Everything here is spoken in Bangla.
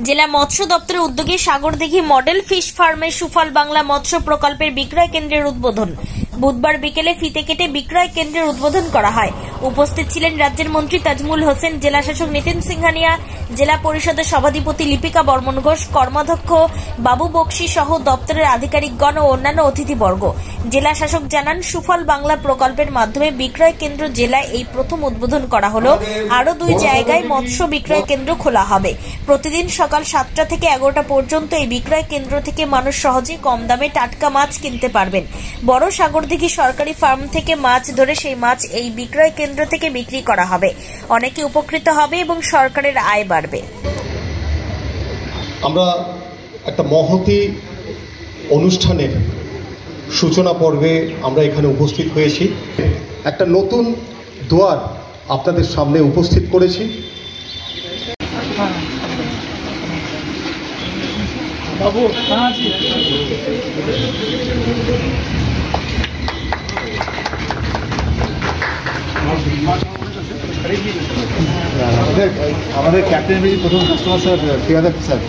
জেলা মৎস্য দপ্তরের উদ্যোগে সাগরদিঘি মডেল ফিশ ফার্মে সুফল বাংলা মৎস্য প্রকল্পের বিক্রয় কেন্দ্রের উদ্বোধন। বুধবার বিকেলে ফিতে কেটে বিক্রয় কেন্দ্রের উদ্বোধন করা হয়। উপস্থিত ছিলেন রাজ্যের মন্ত্রী তাজমুল হোসেন, জেলা শাসক নিতিন সিংহানিয়া, জেলা পরিষদের সভাধিপতি লিপিকা বর্মন ঘোষ, কর্মাধ্যক্ষ বাবু বক্সি সহ দপ্তরের আধিকারিকগণ ও অন্যান্য অতিথিবর্গ। জেলা শাসক জানান, সুফল বাংলা প্রকল্পের মাধ্যমে বিক্রয় কেন্দ্র জেলায় এই প্রথম উদ্বোধন করা হলো। আরও 2 জায়গায় মৎস্য বিক্রয় কেন্দ্র খোলা হবে। প্রতিদিন সকাল 7টা থেকে 11টা পর্যন্ত এই বিক্রয় কেন্দ্র থেকে মানুষ সহজেই কম দামে টাটকা মাছ কিনতে পারবেন। বড় সাগরদিঘি সরকারি ফার্ম থেকে মাছ ধরে সেই মাছ এই বিক্রয় কেন্দ্র থেকে বিক্রি করা হবে। অনেকে উপকৃত হবে এবং সরকারের আয় বাড়বে। আমরা একটা মহতী অনুষ্ঠানের সূচনা পর্বে আমরা এখানে উপস্থিত হয়েছি। একটা নতুন দুয়ার আপনাদের সামনে উপস্থিত করেছি। বাবু আমাদের ক্যাপ্টেন প্রথম কাস্টমার স্যার, ঠিক আছে স্যার।